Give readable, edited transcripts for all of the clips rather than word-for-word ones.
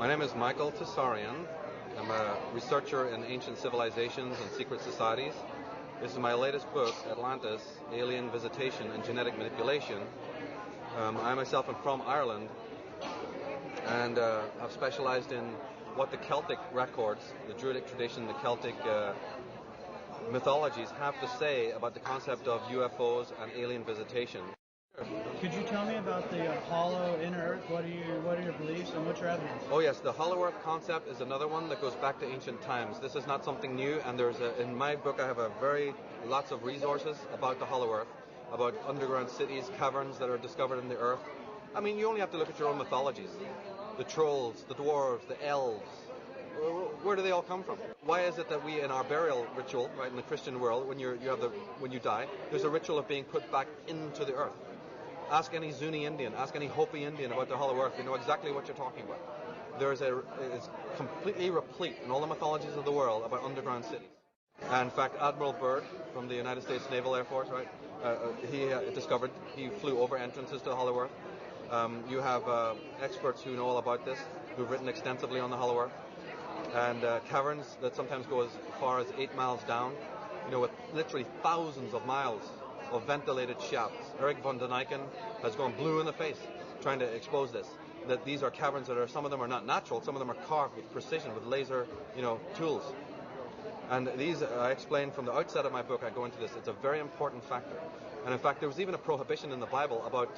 My name is Michael Tsarion. I'm a researcher in ancient civilizations and secret societies. This is my latest book, Atlantis, Alien Visitation and Genetic Manipulation. I myself am from Ireland, and I've specialized in what the Celtic records, the Druidic tradition, the Celtic mythologies have to say about the concept of UFOs and alien visitation. Could you tell me about the hollow inner Earth? What are your beliefs and what's your evidence? Oh yes, the hollow Earth concept is another one that goes back to ancient times. This is not something new, and in my book I have lots of resources about the hollow Earth, about underground cities, caverns that are discovered in the Earth. I mean, you only have to look at your own mythologies. The trolls, the dwarves, the elves. Where do they all come from? Why is it that we, in our burial ritual, right, in the Christian world, when you die, there's a ritual of being put back into the earth? Ask any Zuni Indian, ask any Hopi Indian about the hollow earth. They know exactly what you're talking about. It's completely replete in all the mythologies of the world about underground cities. And in fact, Admiral Byrd from the United States Naval Air Force, right? He flew over entrances to the hollow earth. You have experts who know all about this, who've written extensively on the hollow earth. And caverns that sometimes go as far as 8 miles down, with literally thousands of miles of ventilated shafts. Eric von Daniken has gone blue in the face trying to expose this. That these are caverns some of them are not natural, some of them are carved with precision, with laser, tools. And these, I explain from the outset of my book, I go into this, it's a very important factor. And in fact, there was even a prohibition in the Bible about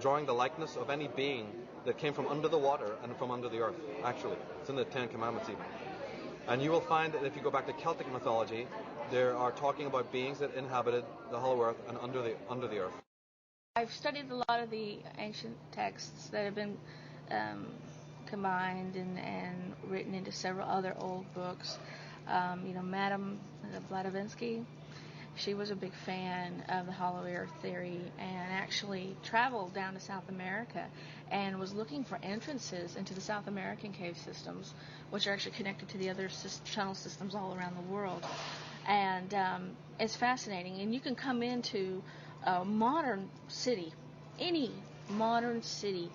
drawing the likeness of any being that came from under the water and from under the earth, actually. It's in the Ten Commandments even. And you will find that if you go back to Celtic mythology, there are talking about beings that inhabited the hollow earth and under the earth. I've studied a lot of the ancient texts that have been combined and written into several other old books. Madame Blavatsky, she was a big fan of the hollow earth theory and actually traveled down to South America and was looking for entrances into the South American cave systems, which are actually connected to the other tunnel systems all around the world. And it's fascinating. And you can come into a modern city, any modern city,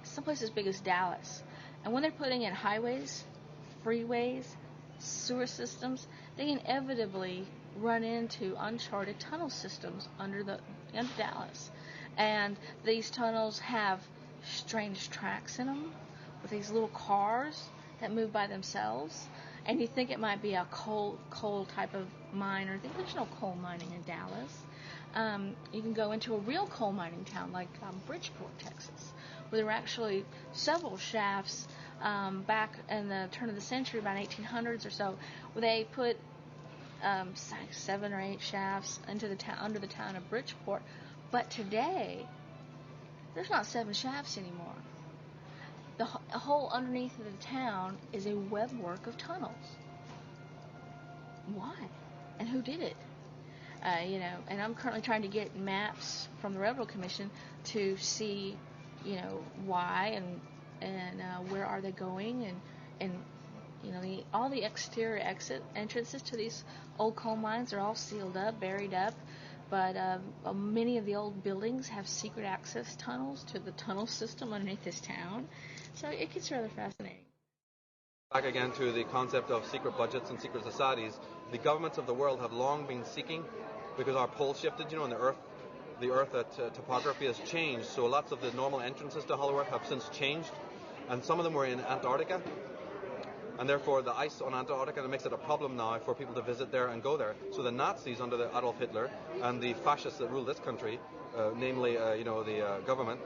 someplace as big as Dallas, and when they're putting in highways, freeways, sewer systems, they inevitably run into uncharted tunnel systems under Dallas. And these tunnels have strange tracks in them with these little cars that move by themselves. And you think it might be a coal type of mine, or I think there's no coal mining in Dallas. You can go into a real coal mining town like Bridgeport, Texas, where there were actually several shafts back in the turn of the century, about 1800s or so, where they put 7 or 8 shafts into under the town of Bridgeport. But today, there's not 7 shafts anymore. The whole underneath of the town is a webwork of tunnels. Why? And who did it? And I'm currently trying to get maps from the Railroad Commission to see, why and where are they going, and all the exterior entrances to these old coal mines are all sealed up, buried up. But many of the old buildings have secret access tunnels to the tunnel system underneath this town. So it gets rather fascinating. Back again to the concept of secret budgets and secret societies. The governments of the world have long been seeking, because our pole shifted, and the Earth topography has changed. So lots of the normal entrances to hollow Earth have since changed. And some of them were in Antarctica. And therefore the ice on Antarctica makes it a problem now for people to visit there and go there. So the Nazis under the Adolf Hitler and the fascists that rule this country, namely the government,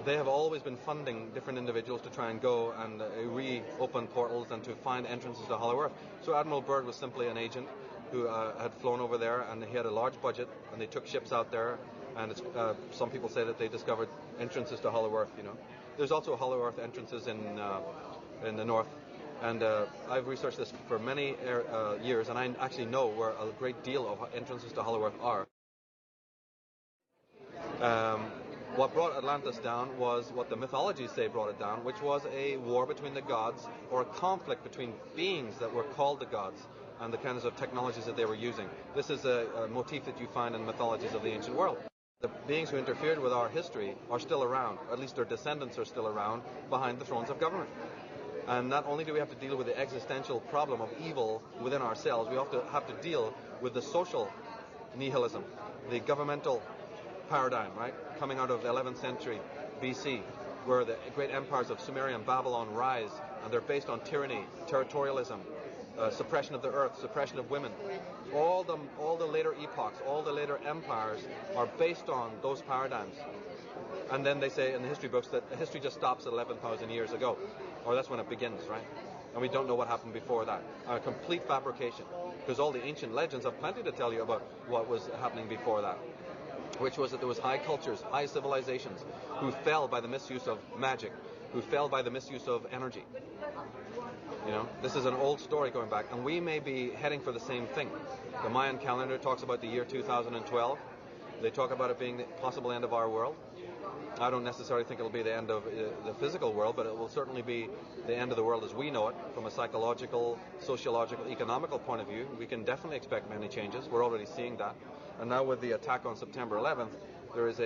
they have always been funding different individuals to try and go and reopen portals and to find entrances to hollow Earth. So Admiral Byrd was simply an agent who had flown over there, and he had a large budget, and they took ships out there, and some people say that they discovered entrances to hollow Earth. There's also hollow Earth entrances in the north. And I've researched this for many years, and I actually know where a great deal of entrances to hollow Earth are. What brought Atlantis down was what the mythologies say brought it down, which was a war between the gods, or a conflict between beings that were called the gods and the kinds of technologies that they were using. This is a motif that you find in mythologies of the ancient world. The beings who interfered with our history are still around, or at least their descendants are still around, behind the thrones of government. And not only do we have to deal with the existential problem of evil within ourselves, we have to deal with the social nihilism, the governmental paradigm, right, coming out of the 11th century BC, where the great empires of Sumeria and Babylon rise, and they're based on tyranny, territorialism, suppression of the earth, suppression of women. All the later epochs, all the later empires are based on those paradigms. And then they say in the history books that history just stops at 11,000 years ago, or that's when it begins, right? And we don't know what happened before that. A complete fabrication, because all the ancient legends have plenty to tell you about what was happening before that, which was that there was high cultures, high civilizations, who fell by the misuse of magic, who fell by the misuse of energy. You know, this is an old story going back, and we may be heading for the same thing. The Mayan calendar talks about the year 2012. They talk about it being the possible end of our world. I don't necessarily think it'll be the end of the physical world, but it will certainly be the end of the world as we know it, from a psychological, sociological, economical point of view. We can definitely expect many changes. We're already seeing that. And now with the attack on September 11th, there is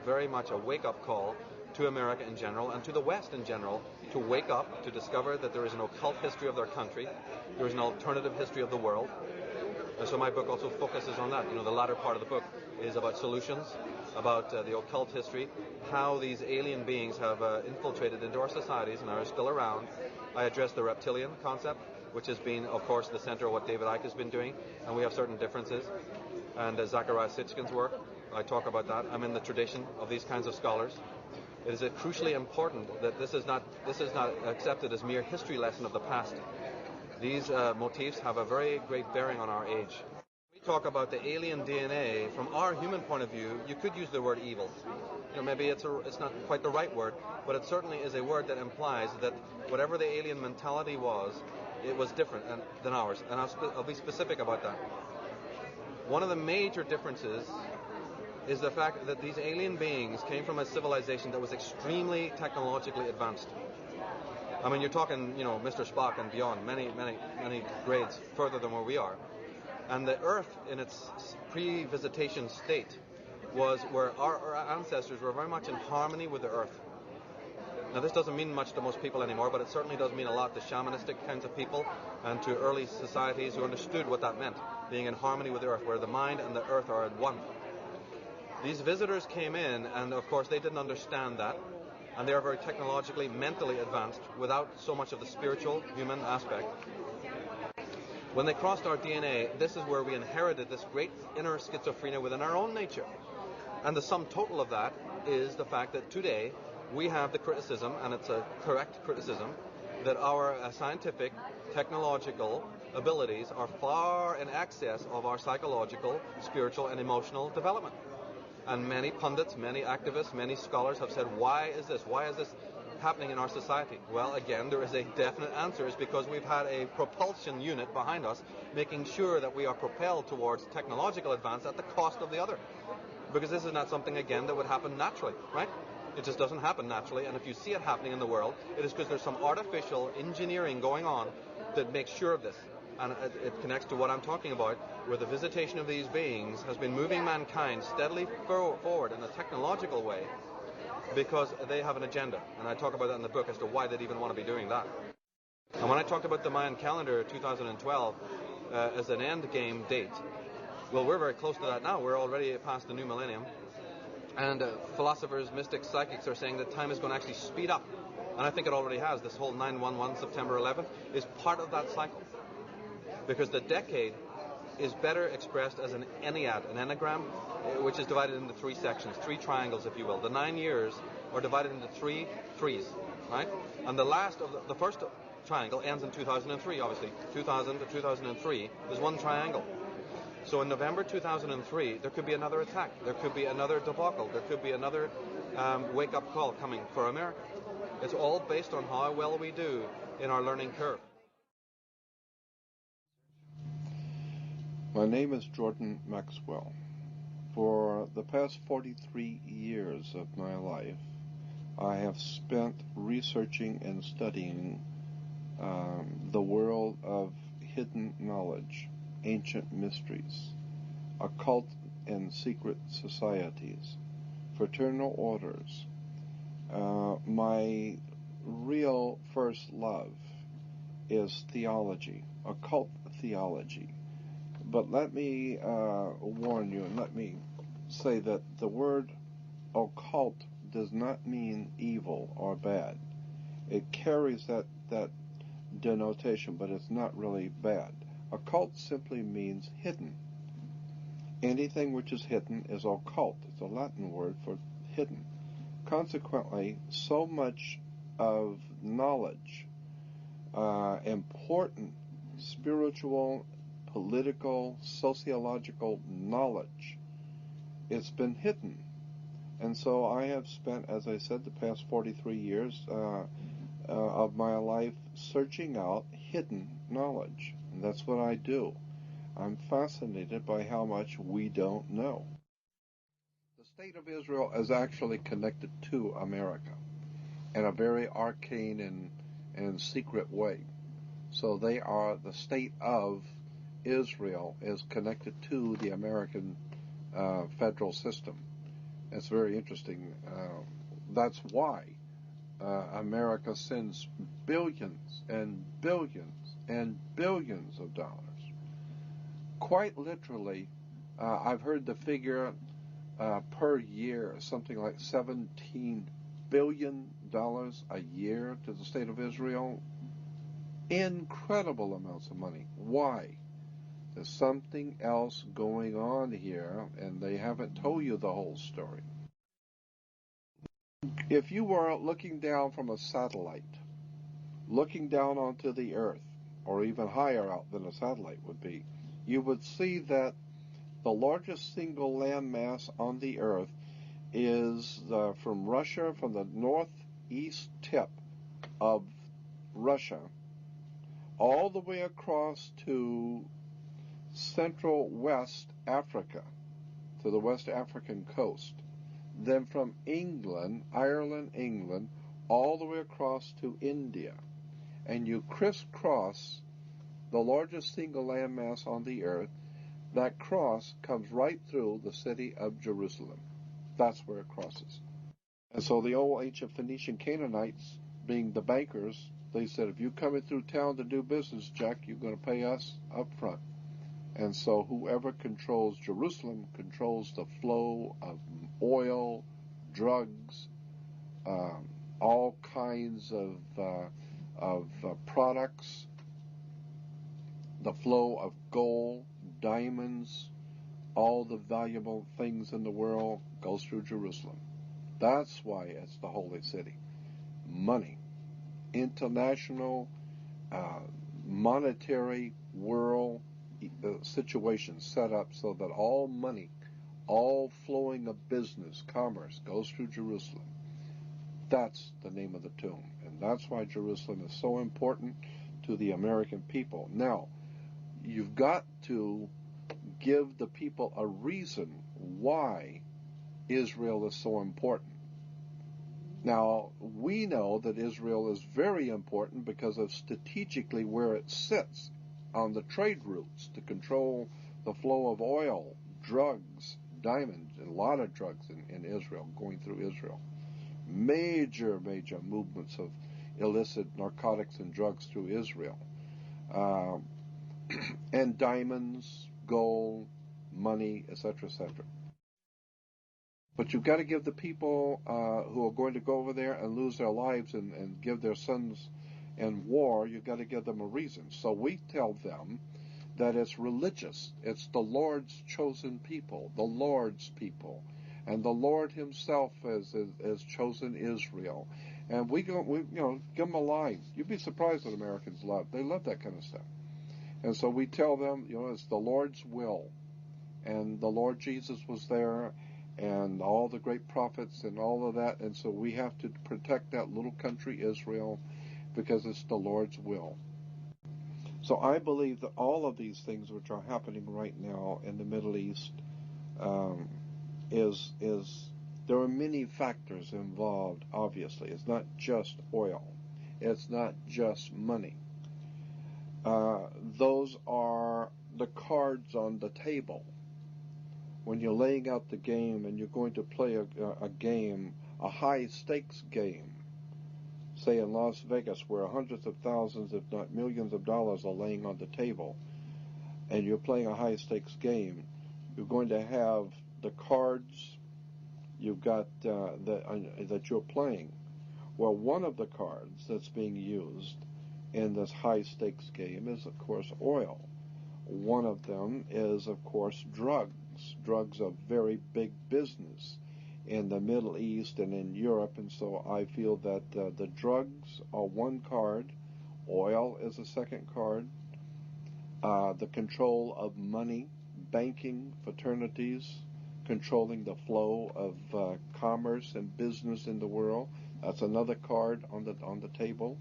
very much a wake-up call to America in general and to the West in general to wake up, to discover that there is an occult history of their country, there is an alternative history of the world. And so my book also focuses on that. You know, the latter part of the book is about solutions, about the occult history, how these alien beings have infiltrated into our societies and are still around. I address the reptilian concept, which has been, of course, the center of what David Icke has been doing, and we have certain differences. And Zachariah Sitchkin's work, I talk about that. I'm in the tradition of these kinds of scholars. It is crucially important that this is not accepted as mere history lesson of the past. These motifs have a very great bearing on our age. We talk about the alien DNA from our human point of view. You could use the word evil. You know, maybe it's not quite the right word, but it certainly is a word that implies that whatever the alien mentality was, it was different than ours. And I'll be specific about that. One of the major differences is the fact that these alien beings came from a civilization that was extremely technologically advanced. I mean, you're talking, you know, Mr. Spock and beyond, many grades further than where we are. And the Earth, in its pre-visitation state, was where our ancestors were very much in harmony with the Earth. Now, this doesn't mean much to most people anymore, but it certainly does mean a lot to shamanistic kinds of people and to early societies who understood what that meant, being in harmony with the Earth, where the mind and the Earth are at one. These visitors came in, and of course they didn't understand that, and they are very technologically, mentally advanced without so much of the spiritual, human aspect. When they crossed our DNA, this is where we inherited this great inner schizophrenia within our own nature. And the sum total of that is the fact that today we have the criticism, and it's a correct criticism, that our scientific, technological abilities are far in excess of our psychological, spiritual, and emotional development. And many pundits, many activists, many scholars have said, why is this? Why is this happening in our society? Well, again, there is a definite answer. It's because we've had a propulsion unit behind us, making sure that we are propelled towards technological advance at the cost of the other. Because this is not something, again, that would happen naturally, right? It just doesn't happen naturally. And if you see it happening in the world, it is because there's some artificial engineering going on that makes sure of this. And it connects to what I'm talking about, where the visitation of these beings has been moving mankind steadily forward in a technological way because they have an agenda. And I talk about that in the book as to why they'd even want to be doing that. And when I talked about the Mayan calendar 2012 as an end game date, well, we're very close to that now. We're already past the new millennium. And philosophers, mystics, psychics are saying that time is going to actually speed up. And I think it already has. This whole 9/11, September 11th, is part of that cycle. Because the decade is better expressed as an ennead, an enneagram, which is divided into three sections, three triangles, if you will. The 9 years are divided into three threes, right? And the last of the first triangle ends in 2003, obviously. 2000 to 2003 is one triangle. So in November 2003, there could be another attack. There could be another debacle. There could be another wake-up call coming for America. It's all based on how well we do in our learning curve. My name is Jordan Maxwell. For the past 43 years of my life, I have spent researching and studying the world of hidden knowledge, ancient mysteries, occult and secret societies, fraternal orders. My real first love is theology, occult theology. But let me warn you, and let me say that the word occult does not mean evil or bad. It carries that denotation, but it's not really bad. Occult simply means hidden. Anything which is hidden is occult. It's a Latin word for hidden. Consequently, so much of knowledge, important spiritual, political, sociological knowledge, it's been hidden. And so I have spent, as I said, the past 43 years of my life searching out hidden knowledge. And that's what I do. I'm fascinated by how much we don't know. The state of Israel is actually connected to America in a very arcane and secret way. So they are, the state of Israel is connected to the American federal system. It's very interesting. That's why America sends billions and billions and billions of dollars. Quite literally, I've heard the figure per year, something like $17 billion a year to the state of Israel. Incredible amounts of money. Why? There's something else going on here, and they haven't told you the whole story. If you were looking down from a satellite, looking down onto the Earth, or even higher out than a satellite would be, you would see that the largest single landmass on the Earth is from Russia, from the northeast tip of Russia, all the way across to central West Africa, to the West African coast. Then from England, England, all the way across to India. And you crisscross the largest single landmass on the earth. That cross comes right through the city of Jerusalem. That's where it crosses. And so the old ancient Phoenician Canaanites, being the bankers, they said, if you're coming through town to do business, Jack, you're going to pay us up front. And so whoever controls Jerusalem controls the flow of oil, drugs, all kinds of products, the flow of gold, diamonds, all the valuable things in the world goes through Jerusalem. That's why it's the holy city. Money, international, monetary world situation set up so that all money, all flowing of business, commerce goes through Jerusalem. That's the name of the tomb. And that's why Jerusalem is so important to the American people. Now, you've got to give the people a reason why Israel is so important. Now, we know that Israel is very important because of strategically where it sits on the trade routes to control the flow of oil, drugs, diamonds, and a lot of drugs in Israel, going through Israel. Major movements of illicit narcotics and drugs through Israel. And diamonds, gold, money, etc., etc. But you've got to give the people who are going to go over there and lose their lives and give their sons in war, you've got to give them a reason. So we tell them that it's religious. It's the Lord's chosen people, the Lord's people. And the Lord himself has chosen Israel. And we give them a line. You'd be surprised what Americans love. They love that kind of stuff. And so we tell them, it's the Lord's will. And the Lord Jesus was there, and all the great prophets and all of that. And so we have to protect that little country, Israel, because it's the Lord's will. So I believe that all of these things which are happening right now in the Middle East there are many factors involved, obviously. It's not just oil. It's not just money. Those are the cards on the table. when you're laying out the game and you're going to play a game, a high-stakes game, say in Las Vegas, where hundreds of thousands, if not millions of dollars are laying on the table, and you're playing a high-stakes game, you're going to have the cards you've got that you're playing. Well, one of the cards that's being used in this high-stakes game is, of course, oil. One of them is, of course, drugs. Drugs are very big business in the Middle East and in Europe, and so I feel that the drugs are one card, oil is a second card, the control of money, banking, fraternities, controlling the flow of commerce and business in the world, that's another card on the table.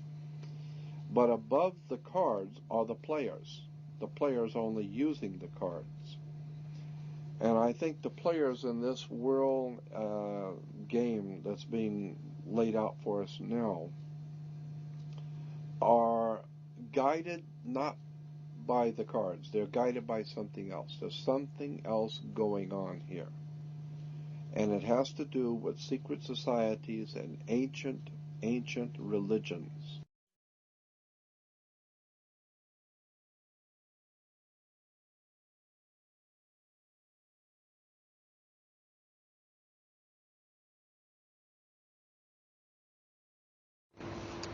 But above the cards are the players only using the cards. And I think the players in this world game that's being laid out for us now are guided not by the cards. They're guided by something else. There's something else going on here. And it has to do with secret societies and ancient religions.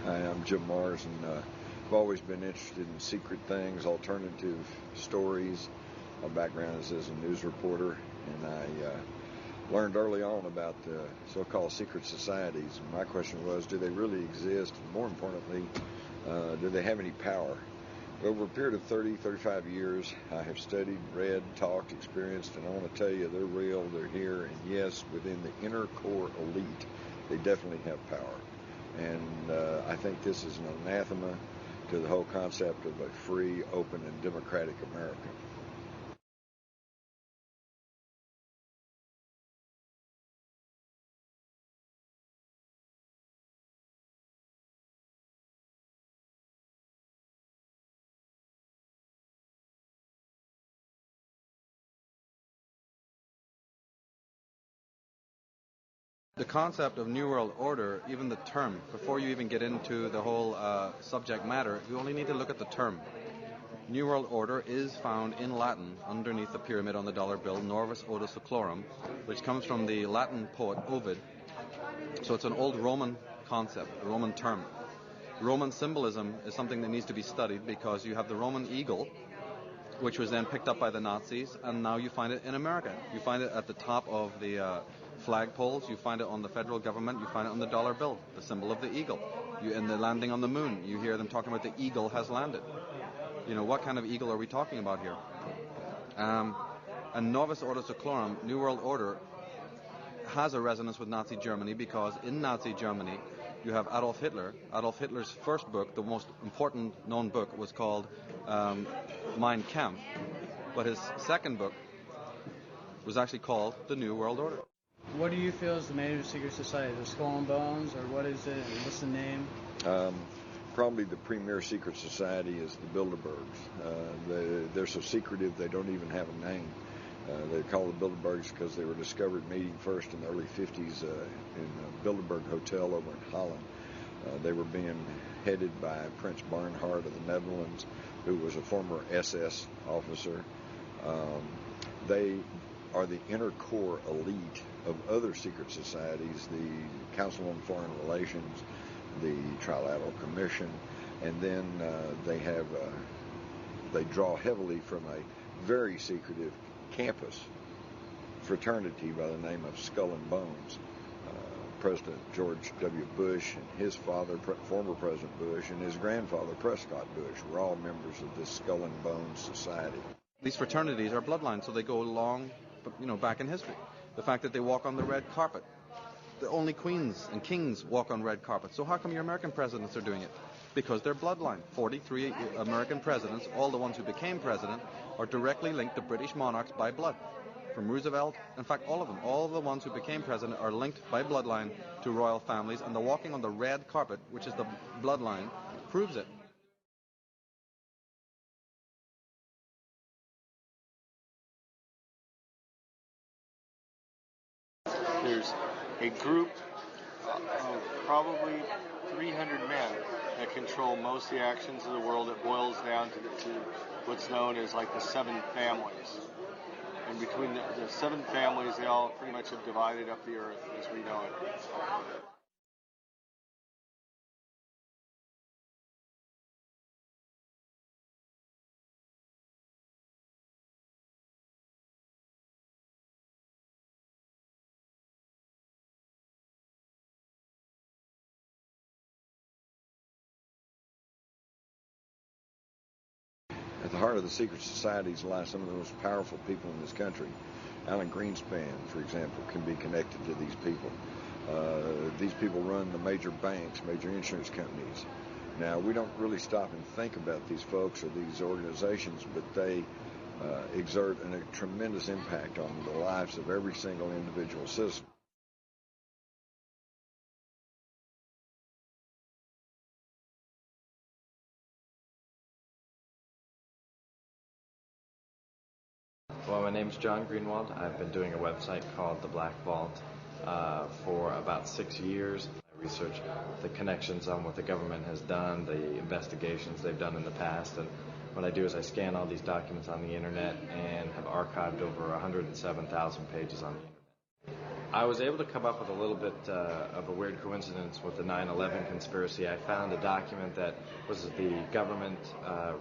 Hi, I'm Jim Mars, and I've always been interested in secret things, alternative stories. My background is as a news reporter, and I learned early on about the so-called secret societies. My question was, do they really exist? And more importantly, do they have any power? Over a period of 30, 35 years, I have studied, read, talked, experienced, and I want to tell you they're real, they're here, and yes, within the inner core elite, they definitely have power. And I think this is an anathema to the whole concept of a free, open, and democratic America. The concept of New World Order, even the term, before you even get into the whole subject matter, you only need to look at the term. New World Order is found in Latin underneath the pyramid on the dollar bill, Norvis Ordo Seclorum, which comes from the Latin poet Ovid. So it's an old Roman concept, a Roman term. Roman symbolism is something that needs to be studied because you have the Roman eagle, which was then picked up by the Nazis, and now you find it in America. You find it at the top of the flagpoles, you find it on the federal government, you find it on the dollar bill, the symbol of the eagle. In the landing on the moon, you hear them talking about the eagle has landed. You know, what kind of eagle are we talking about here? And Novus Ordo Seclorum, New World Order, has a resonance with Nazi Germany because in Nazi Germany you have Adolf Hitler. Adolf Hitler's first book, the most important known book, was called Mein Kampf, but his second book was actually called The New World Order. What do you feel is the major secret society? The Skull and Bones, or what is it? What's the name? Probably the premier secret society is the Bilderbergs. They're so secretive they don't even have a name. They're called the Bilderbergs because they were discovered meeting first in the early 50s in a Bilderberg hotel over in Holland. They were being headed by Prince Bernhard of the Netherlands, who was a former SS officer. They are the inner core elite of other secret societies, the Council on Foreign Relations, the Trilateral Commission, and then they draw heavily from a very secretive campus fraternity by the name of Skull and Bones. President George W. Bush and his father, former President Bush, and his grandfather, Prescott Bush, were all members of this Skull and Bones society. These fraternities are bloodlines, so they go long, back in history. The fact that they walk on the red carpet. The only queens and kings walk on red carpets. So how come your American presidents are doing it? Because they're bloodline. 43 American presidents, all the ones who became president, are directly linked to British monarchs by blood. From Roosevelt, in fact, all of them, all of the ones who became president are linked by bloodline to royal families, and the walking on the red carpet, which is the bloodline, proves it. there's a group of probably 300 men that control most of the actions of the world. It boils down to what's known as like the 7 families. And between the 7 families, they all pretty much have divided up the earth as we know it. At the heart of the secret societies lie some of the most powerful people in this country. Alan Greenspan, for example, can be connected to these people. These people run the major banks, major insurance companies. Now, we don't really stop and think about these folks or these organizations, but they exert a tremendous impact on the lives of every single individual citizen. Well, my name's John Greenwald. I've been doing a website called The Black Vault for about 6 years. I research the connections on what the government has done, the investigations they've done in the past, and what I do is I scan all these documents on the internet and have archived over 107,000 pages on the internet. I was able to come up with a little bit of a weird coincidence with the 9/11 conspiracy. I found a document that was the government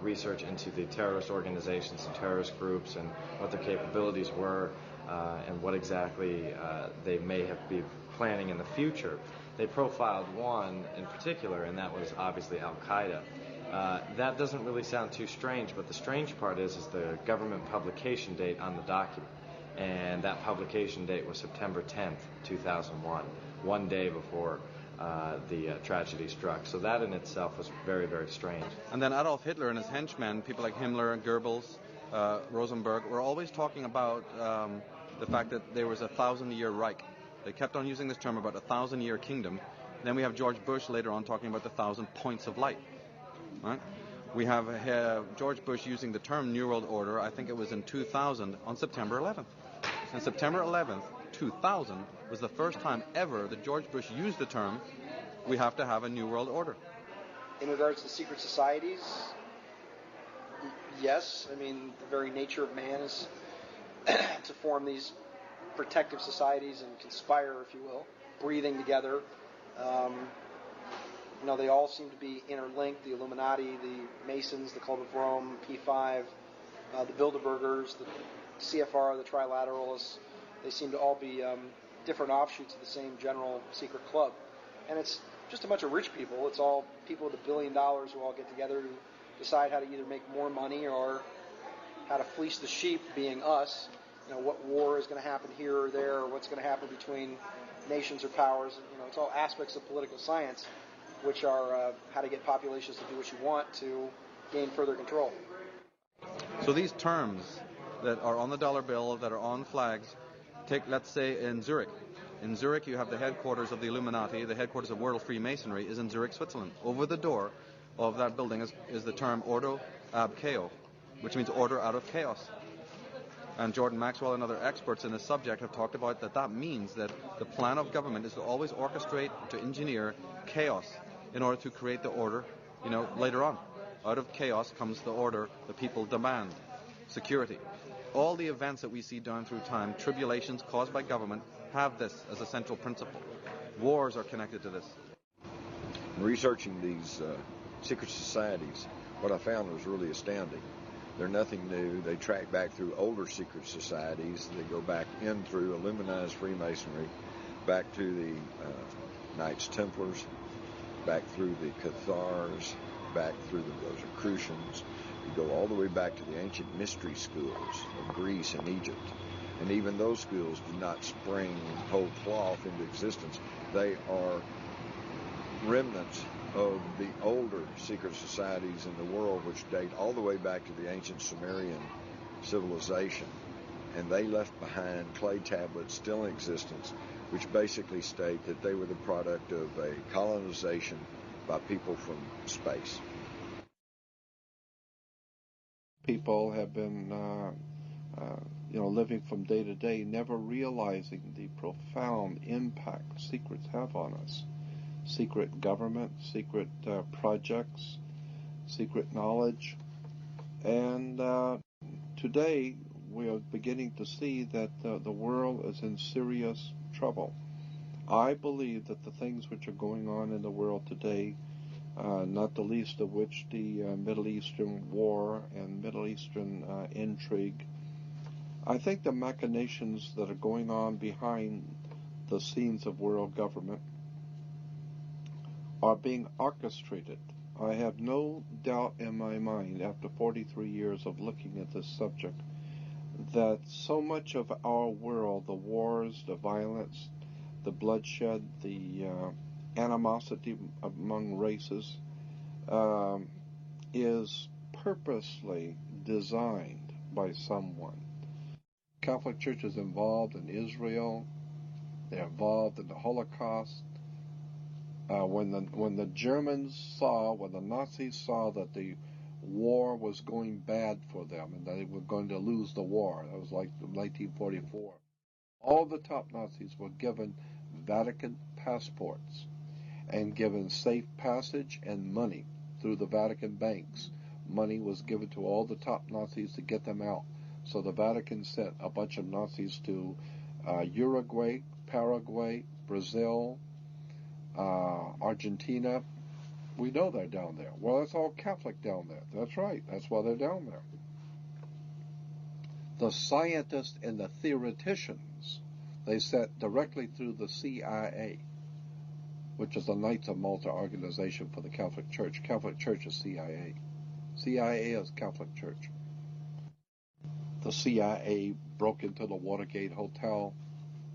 research into the terrorist organizations and terrorist groups and what their capabilities were and what exactly they may have been planning in the future. They profiled one in particular, and that was obviously Al-Qaeda. That doesn't really sound too strange, but the strange part is the government publication date on the document. And that publication date was September 10th, 2001, one day before the tragedy struck. So that in itself was very, very strange. And then Adolf Hitler and his henchmen, people like Himmler, Goebbels, Rosenberg, were always talking about the fact that there was a 1,000-year Reich. They kept on using this term about a 1,000-year kingdom. Then we have George Bush later on talking about the 1,000 points of light. Right? We have George Bush using the term New World Order, I think it was in 2000, on September 11th. And September 11th, 2000, was the first time ever that George Bush used the term, we have to have a New World Order. In regards to secret societies, yes. I mean, the very nature of man is to form these protective societies and conspire, if you will, breathing together. They all seem to be interlinked. The Illuminati, the Masons, the Club of Rome, P5, the Bilderbergers, the CFR, the Trilateralists. They seem to all be different offshoots of the same general secret club. And it's just a bunch of rich people. It's all people with $1 billion who all get together to decide how to either make more money or how to fleece the sheep, being us. What war is going to happen here or there, or what's going to happen between nations or powers. It's all aspects of political science, which are how to get populations to do what you want to gain further control. So these terms that are on the dollar bill, that are on flags, take, let's say, in Zurich. In Zurich, you have the headquarters of the Illuminati. The headquarters of World Freemasonry is in Zurich, Switzerland. Over the door of that building is the term Ordo ab Chaos, which means order out of chaos. And Jordan Maxwell and other experts in this subject have talked about that means that the plan of government is to always orchestrate, to engineer chaos in order to create the order, later on. Out of chaos comes the order the people demand, security. All the events that we see down through time, tribulations caused by government, have this as a central principle. Wars are connected to this. In researching these secret societies, what I found was really astounding. They're nothing new. They track back through older secret societies. They go back in through Illuminized Freemasonry, back to the Knights Templars, back through the Cathars, back through the Rosicrucians. You go all the way back to the ancient mystery schools of Greece and Egypt. And even those schools did not spring whole cloth into existence. They are remnants of the older secret societies in the world, which date all the way back to the ancient Sumerian civilization. And they left behind clay tablets still in existence, which basically state that they were the product of a colonization by people from space. People have been living from day to day, never realizing the profound impact secrets have on us. Secret government, secret projects, secret knowledge. And today we are beginning to see that the world is in serious trouble. I believe that the things which are going on in the world today, not the least of which the Middle Eastern war and Middle Eastern intrigue, I think the machinations that are going on behind the scenes of world government are being orchestrated. I have no doubt in my mind, after 43 years of looking at this subject, that so much of our world, the wars, the violence, the bloodshed, the animosity among races, is purposely designed by someone. Catholic Church is involved in Israel. They're involved in the Holocaust. When the Nazis saw that the war was going bad for them and that they were going to lose the war, that was like 1944, all the top Nazis were given Vatican passports and given safe passage and money through the Vatican banks. Money was given to all the top Nazis to get them out. So the Vatican sent a bunch of Nazis to Uruguay, Paraguay, Brazil, Argentina. We know they're down there. Well, it's all Catholic down there. That's right. That's why they're down there. The scientists and the theoreticians, they sent directly through the CIA, which is the Knights of Malta organization for the Catholic Church. Catholic Church is CIA. CIA is Catholic Church. The CIA broke into the Watergate Hotel.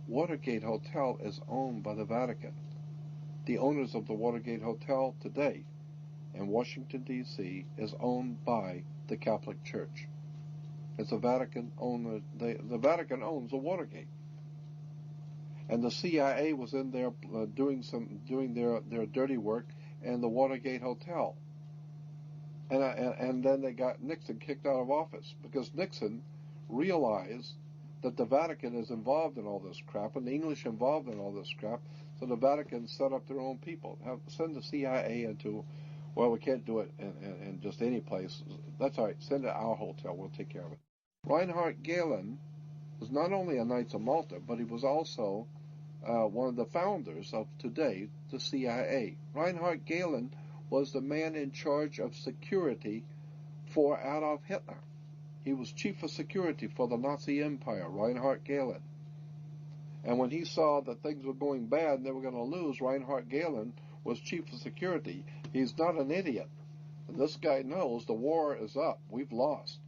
Watergate Hotel is owned by the Vatican. The owners of the Watergate Hotel today in Washington, D.C. is owned by the Catholic Church. It's a Vatican owner. The Vatican owns the Watergate. And the CIA was in there doing their dirty work in the Watergate Hotel. And then they got Nixon kicked out of office because Nixon realized that the Vatican is involved in all this crap and the English involved in all this crap. So the Vatican set up their own people. Send the CIA into, well, we can't do it in just any place. That's all right. Send it to our hotel. We'll take care of it. Reinhard Gehlen was not only a Knights of Malta, but he was also one of the founders of today, the CIA. Reinhard Gehlen was the man in charge of security for Adolf Hitler. He was chief of security for the Nazi Empire, Reinhard Gehlen. And when he saw that things were going bad and they were going to lose, Reinhard Gehlen was chief of security. He's not an idiot. And this guy knows the war is up. We've lost.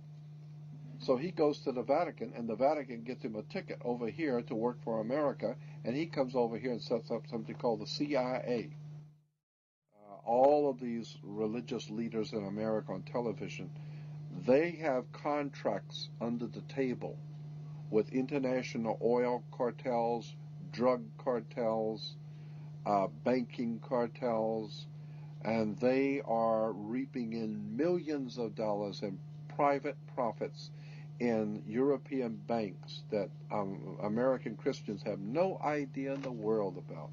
So he goes to the Vatican, and the Vatican gets him a ticket over here to work for America, and he comes over here and sets up something called the CIA. All of these religious leaders in America on television, they have contracts under the table with international oil cartels, drug cartels, banking cartels, and they are reaping in millions of dollars in private profits in European banks that American Christians have no idea in the world about.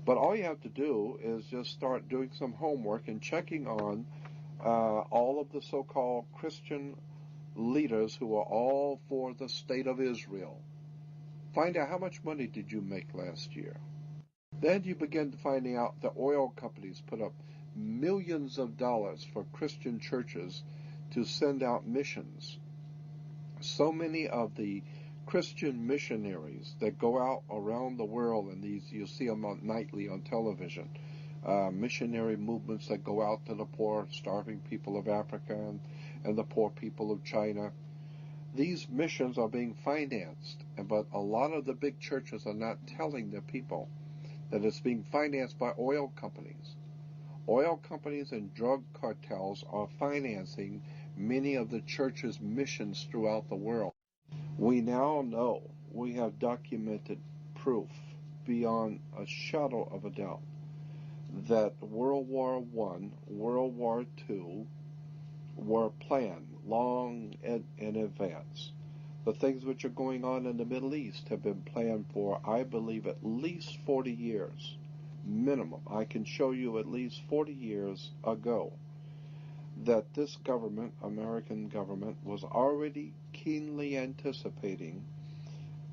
But all you have to do is just start doing some homework and checking on all of the so-called Christian leaders who are all for the state of Israel. Find out how much money did you make last year. Then you begin to finding out the oil companies put up millions of dollars for Christian churches to send out missions. So many of the Christian missionaries that go out around the world, and these you see them nightly on television, missionary movements that go out to the poor, starving people of Africa and the poor people of China. These missions are being financed, but a lot of the big churches are not telling their people that it's being financed by oil companies. Oil companies and drug cartels are financing many of the church's missions throughout the world. We now know, we have documented proof beyond a shadow of a doubt that World War I, World War II were planned long in advance. The things which are going on in the Middle East have been planned for, I believe, at least 40 years, minimum. I can show you at least 40 years ago that this government, American government, was already keenly anticipating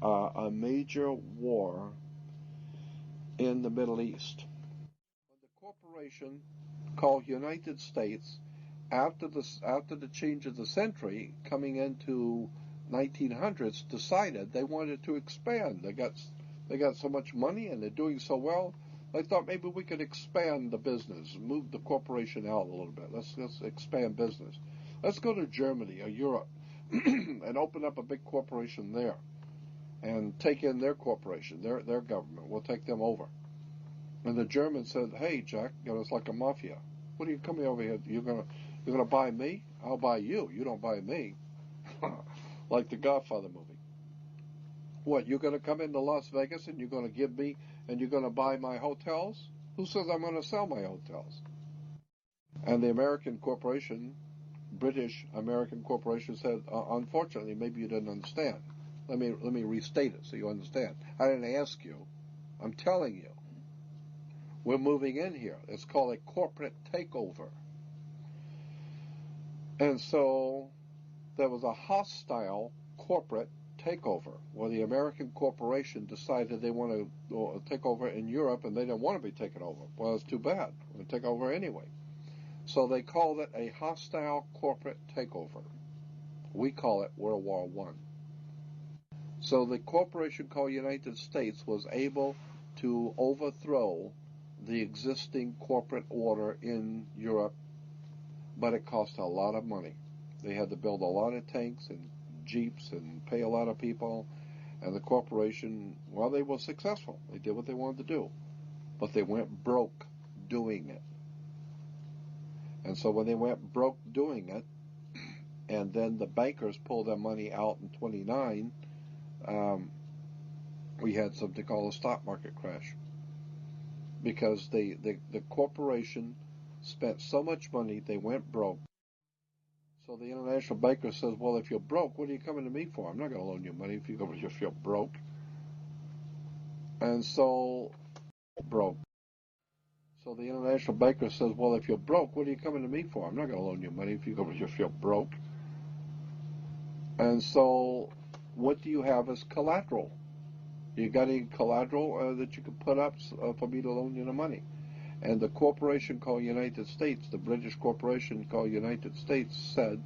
a major war in the Middle East. The corporation called United States, after the change of the century, coming into 1900s, decided they wanted to expand. They got so much money and they're doing so well. They thought maybe we could expand the business, move the corporation out a little bit. Let's expand business. Let's go to Germany or Europe and open up a big corporation there and take in their corporation, their government. We'll take them over. And the Germans said, "Hey, Jack, it's like a mafia. What are you coming over here? You're gonna buy me? I'll buy you. You don't buy me." Like the Godfather movie. What, you're going to come into Las Vegas and you're going to give me, and you're going to buy my hotels? Who says I'm going to sell my hotels? And the American corporation, British American corporation, said, unfortunately, maybe you didn't understand. Let me restate it so you understand. I didn't ask you. I'm telling you. We're moving in here. It's called a corporate takeover. And so there was a hostile corporate takeover where the American corporation decided they want to take over in Europe, and they didn't want to be taken over. Well, it's too bad. We'll take over anyway. So they called it a hostile corporate takeover. We call it World War I. So the corporation called United States was able to overthrow the existing corporate order in Europe, but it cost a lot of money. They had to build a lot of tanks and jeeps and pay a lot of people, and the corporation, well, they were successful. They did what they wanted to do, but they went broke doing it. And so when they went broke doing it, and then the bankers pulled their money out in 29, we had something called a stock market crash, because the corporation spent so much money, they went broke. So the international banker says, well, if you're broke, what are you coming to me for? I'm not going to loan you money if you're broke. And so, broke. So the international banker says, well, if you're broke, what are you coming to me for? I'm not going to loan you money if you're broke. And so, what do you have as collateral? You got any collateral that you can put up for me to loan you the money? And the corporation called United States, the British corporation called United States, said,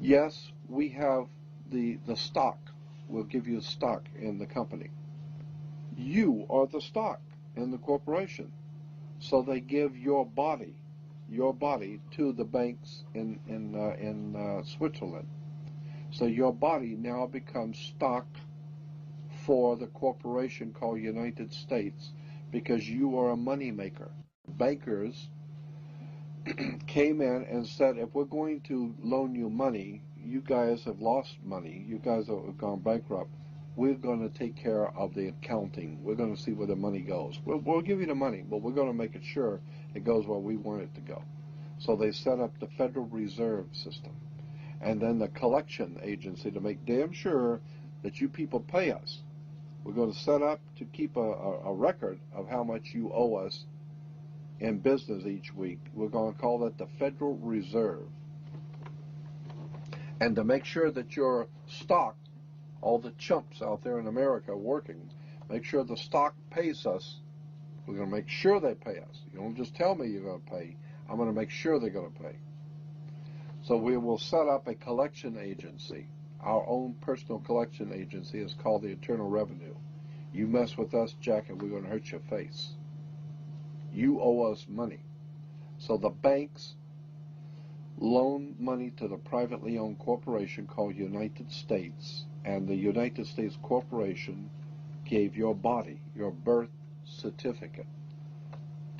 yes, we have the stock. We'll give you stock in the company. You are the stock in the corporation. So they give your body to the banks in Switzerland. So your body now becomes stock for the corporation called United States, because you are a money maker. Bankers came in and said, if we're going to loan you money, you guys have lost money, you guys have gone bankrupt, we're going to take care of the accounting. We're going to see where the money goes. We'll give you the money, but we're going to make it sure it goes where we want it to go. So they set up the Federal Reserve System, and then the collection agency to make damn sure that you people pay us. We're going to set up to keep a record of how much you owe us in business each week. We're going to call that the Federal Reserve. And to make sure that your stock, all the chumps out there in America working, make sure the stock pays us. We're going to make sure they pay us. You don't just tell me you're going to pay. I'm going to make sure they're going to pay. So we will set up a collection agency. Our own personal collection agency is called the Internal Revenue. You mess with us, Jack, and we're going to hurt your face. You owe us money. So the banks loan money to the privately owned corporation called United States, and the United States corporation gave your body, your birth certificate,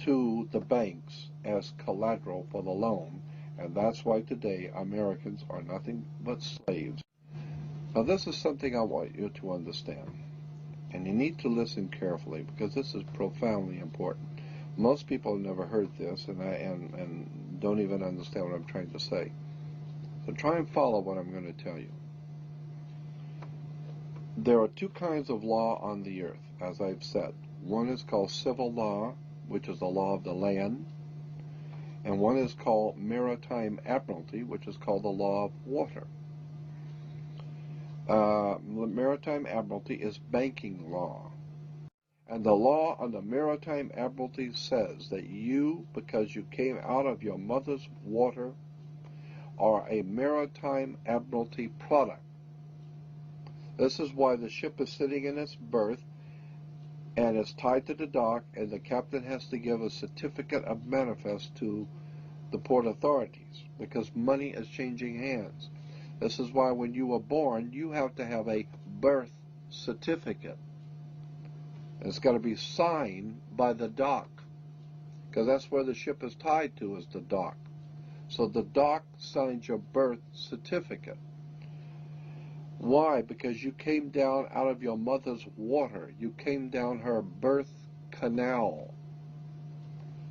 to the banks as collateral for the loan, and that's why today Americans are nothing but slaves. Now this is something I want you to understand, and you need to listen carefully, because this is profoundly important. Most people have never heard this and don't even understand what I'm trying to say. So try and follow what I'm going to tell you. There are two kinds of law on the earth, as I've said. One is called civil law, which is the law of the land, and one is called maritime admiralty, which is called the law of water. Maritime admiralty is banking law. And the law on the maritime admiralty says that you, because you came out of your mother's water, are a maritime admiralty product. This is why the ship is sitting in its berth and it's tied to the dock, and the captain has to give a certificate of manifest to the port authorities, because money is changing hands. This is why when you were born, you have to have a birth certificate. It's got to be signed by the dock, because that's where the ship is tied to, is the dock. So the dock signs your birth certificate. Why? Because you came down out of your mother's water. You came down her birth canal.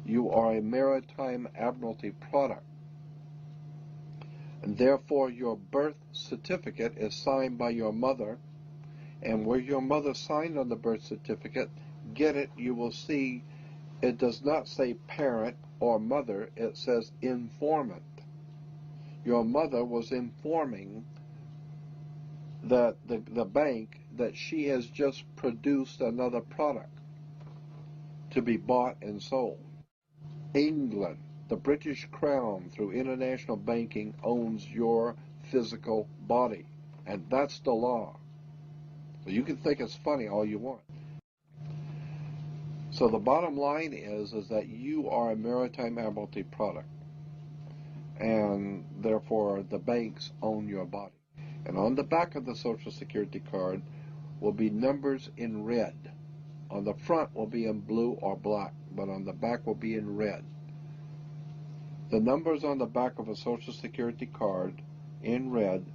You are a maritime admiralty product. And therefore your birth certificate is signed by your mother. And where your mother signed on the birth certificate, get it, you will see it does not say parent or mother, it says informant. Your mother was informing that the bank that she has just produced another product to be bought and sold. England, the British Crown, through international banking, owns your physical body, and that's the law. So you can think it's funny all you want. So the bottom line is that you are a maritime admiralty product, and therefore the banks own your body. And on the back of the Social Security card will be numbers in red. On the front will be in blue or black, but on the back will be in red. The numbers on the back of a Social Security card in red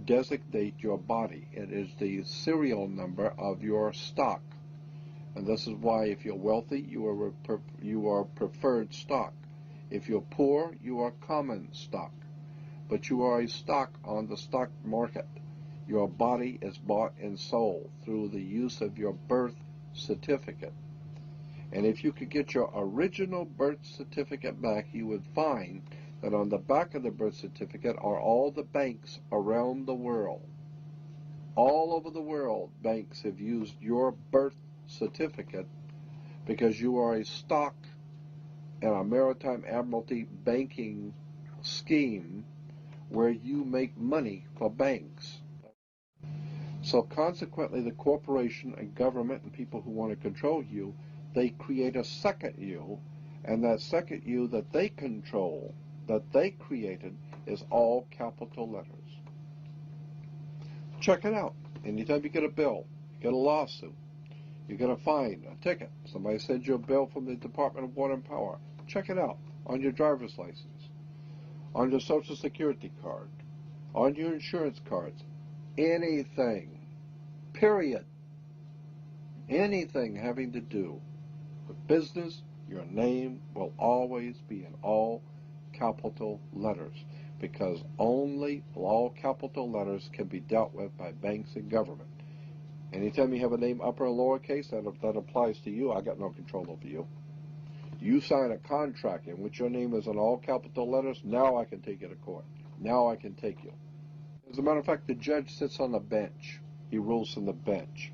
designate your body. It is the serial number of your stock. And this is why if you're wealthy, you are preferred stock. If you're poor, you are common stock. But you are a stock on the stock market. Your body is bought and sold through the use of your birth certificate. And if you could get your original birth certificate back, you would find that on the back of the birth certificate are all the banks around the world. All over the world, banks have used your birth certificate because you are a stock in a maritime admiralty banking scheme where you make money for banks. So consequently, the corporation and government and people who want to control you, they create a second you, and that second you that they control, that they created, is all capital letters. Check it out. Anytime you get a bill, you get a lawsuit, you get a fine, a ticket, somebody sends you a bill from the Department of Water and Power, check it out on your driver's license, on your Social Security card, on your insurance cards, anything, period, anything having to do with business, your name will always be in all capital letters, because only all capital letters can be dealt with by banks and government. Anytime you have a name upper or lowercase, that applies to you. I got no control over you. You sign a contract in which your name is in all capital letters, now I can take you to court. Now I can take you. As a matter of fact, the judge sits on the bench. He rules from the bench.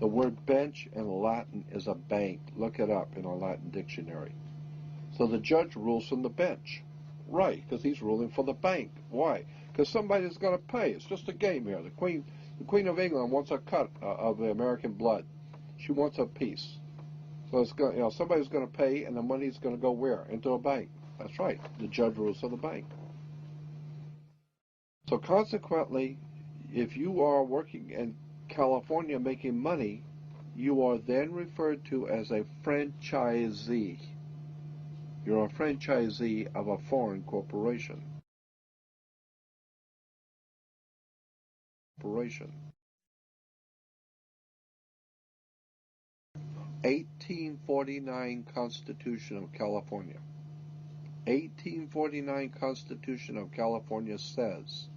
The word bench in Latin is a bank. Look it up in a Latin dictionary. So the judge rules from the bench. Right, because he's ruling for the bank. Why? Because somebody's going to pay. It's just a game here. The Queen of England wants a cut of the American blood. She wants a piece. So it's going, somebody's going to pay, and the money's going to go where? Into a bank. That's right. The judge rules for the bank. So consequently, if you are working in California making money, you are then referred to as a franchisee. You're a franchisee of a foreign corporation. 1849 Constitution of California. 1849 Constitution of California says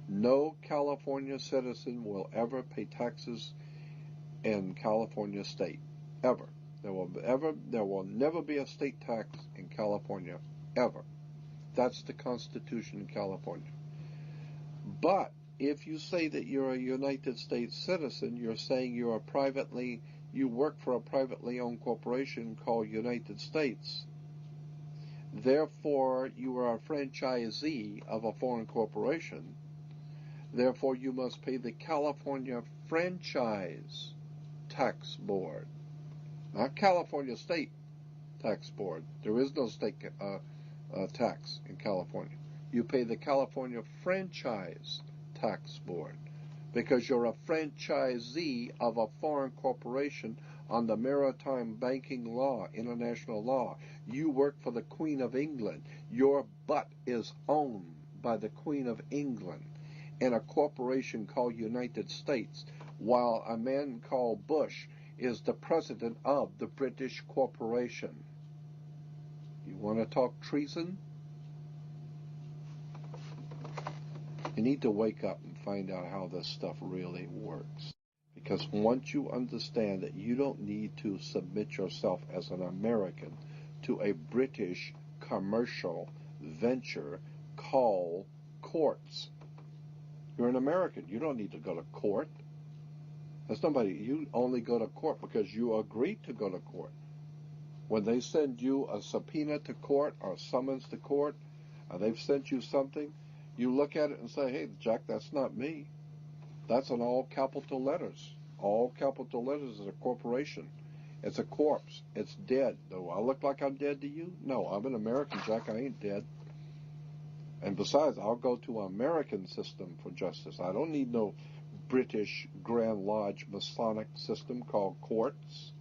No California citizen will ever pay taxes in California state. Ever. There will never be a state tax in California. Ever. That's the Constitution in California. But if you say that you're a United States citizen, you're saying you work for a privately owned corporation called United States. Therefore, you are a franchisee of a foreign corporation. Therefore, you must pay the California Franchise Tax Board, not California State Tax Board. There is no state tax in California. You pay the California Franchise Tax Board because you're a franchisee of a foreign corporation on the maritime banking law, international law. You work for the Queen of England. Your butt is owned by the Queen of England in a corporation called United States, while a man called Bush is the president of the British corporation. You want to talk treason? You need to wake up and find out how this stuff really works. Because once you understand that you don't need to submit yourself as an American to a British commercial venture called courts. You're an American. You don't need to go to court. You only go to court because you agreed to go to court. When they send you a subpoena to court or a summons to court, and they've sent you something, you look at it and say, hey, Jack, that's not me. That's in all capital letters. All capital letters is a corporation. It's a corpse. It's dead. Do I look like I'm dead to you? No, I'm an American, Jack. I ain't dead. And besides, I'll go to an American system for justice. I don't need no British Grand Lodge Masonic system called courts.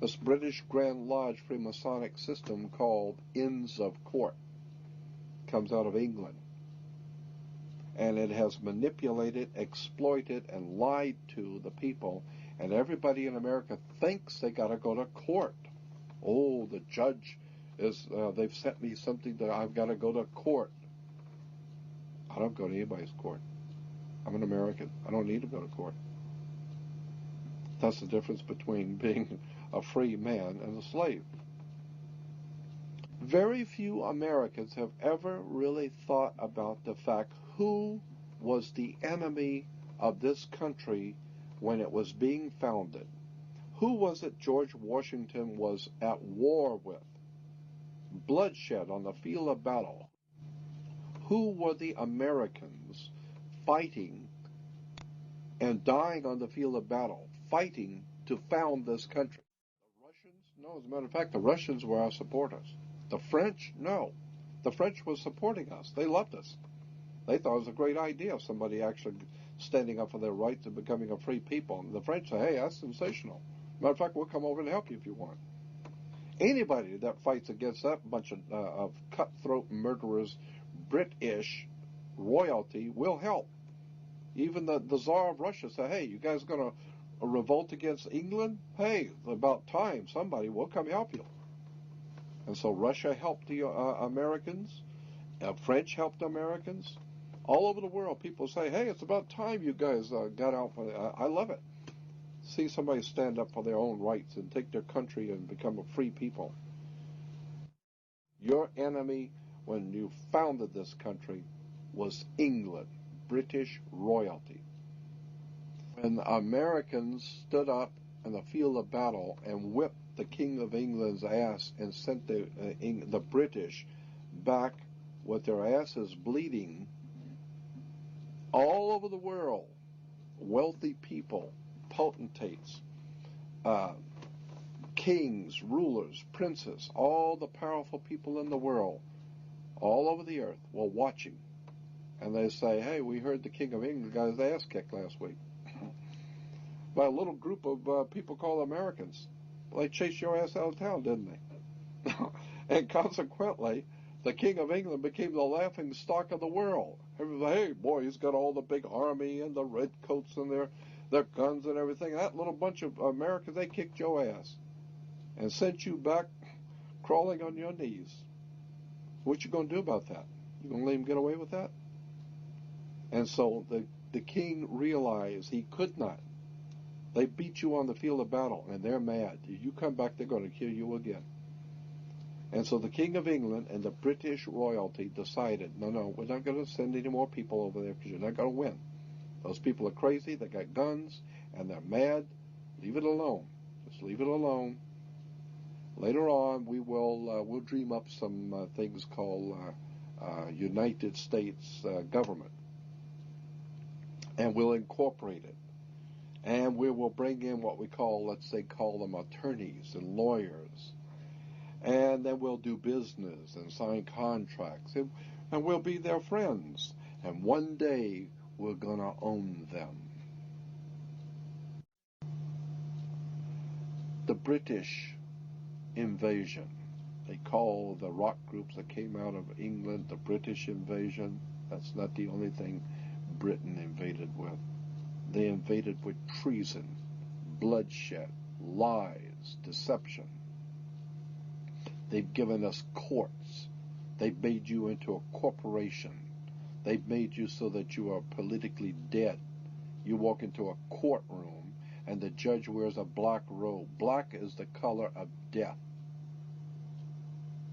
This British Grand Lodge Freemasonic system called Inns of Court comes out of England. And it has manipulated, exploited, and lied to the people. And everybody in America thinks they got to go to court. Oh, the judge they've sent me something that I've got to go to court. I don't go to anybody's court. I'm an American. I don't need to go to court. That's the difference between being a free man and a slave. Very few Americans have ever really thought about the fact who was the enemy of this country when it was being founded. Who was it George Washington was at war with? Bloodshed on the field of battle. Who were the Americans fighting and dying on the field of battle, fighting to found this country? The Russians? No, as a matter of fact, the Russians were our supporters. The French? No. The French were supporting us. They loved us. They thought it was a great idea of somebody actually standing up for their rights and becoming a free people. And the French say, hey, that's sensational. Matter of fact, we'll come over and help you if you want. Anybody that fights against that bunch of cutthroat murderers, British royalty, will help. Even the Tsar of Russia said, hey, you guys going to revolt against England? Hey, about time. Somebody will come help you. And so Russia helped the Americans. French helped the Americans. All over the world, people say, hey, it's about time you guys got out for it. I love it. See somebody stand up for their own rights and take their country and become a free people. Your enemy when you founded this country was England, British royalty. When Americans stood up in the field of battle and whipped the King of England's ass and sent the British back with their asses bleeding, all over the world, wealthy people, potentates, kings, rulers, princes, all the powerful people in the world, all over the earth, were watching. And they say, hey, we heard the King of England got his ass kicked last week by a little group of people called Americans. Well, they chased your ass out of town, didn't they? And consequently, the King of England became the laughing stock of the world. Everybody, hey, boy, he's got all the big army and the red coats and their guns and everything. That little bunch of Americans, they kicked your ass and sent you back crawling on your knees. What you going to do about that? You going to let him get away with that? And so the king realized he could not. They beat you on the field of battle, and they're mad. If you come back, they're going to kill you again. And so the King of England and the British royalty decided, no, we're not going to send any more people over there because you're not going to win. Those people are crazy. They got guns, and they're mad. Leave it alone. Just leave it alone. Later on, we'll dream up some things called United States government, and we'll incorporate it. And we will bring in what we call them attorneys and lawyers. And then we'll do business and sign contracts. And we'll be their friends. And one day, we're going to own them. The British invasion. They call the rock groups that came out of England the British invasion. That's not the only thing Britain invaded with. They invaded with treason, bloodshed, lies, deception. They've given us courts. They've made you into a corporation. They've made you so that you are politically dead. You walk into a courtroom and the judge wears a black robe. Black is the color of death.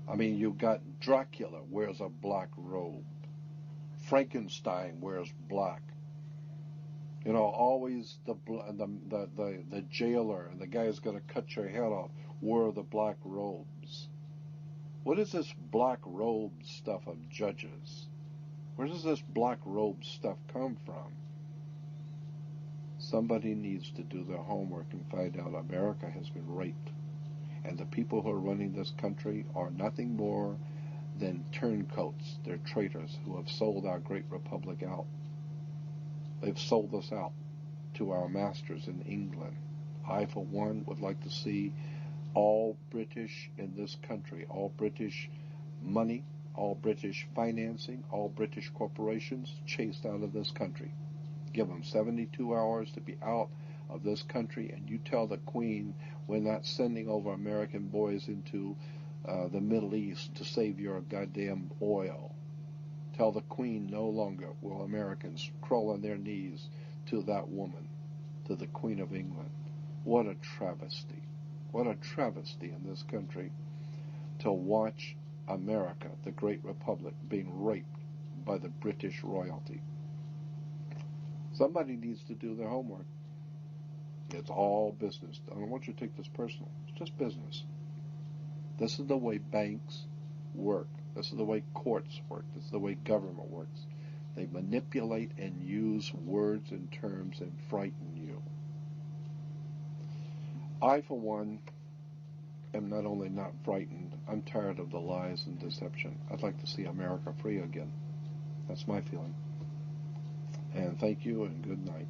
I mean, you've got Dracula wears a black robe. Frankenstein wears black. You know, always the jailer and the guy who's going to cut your head off wore the black robes. What is this black robe stuff of judges? Where does this black robe stuff come from? Somebody needs to do their homework and find out America has been raped. And the people who are running this country are nothing more than turncoats. They're traitors who have sold our great republic out. They've sold us out to our masters in England. I, for one, would like to see all British in this country, all British money, all British financing, all British corporations chased out of this country. Give them 72 hours to be out of this country, and you tell the Queen we're not sending over American boys into the Middle East to save your goddamn oil. Tell the Queen no longer will Americans crawl on their knees to that woman, to the Queen of England. What a travesty. What a travesty in this country to watch America, the great republic, being raped by the British royalty. Somebody needs to do their homework. It's all business. I don't want you to take this personal. It's just business. This is the way banks work. This is the way courts work. This is the way government works. They manipulate and use words and terms and frighten you. I, for one, am not only not frightened, I'm tired of the lies and deception. I'd like to see America free again. That's my feeling. And thank you and good night.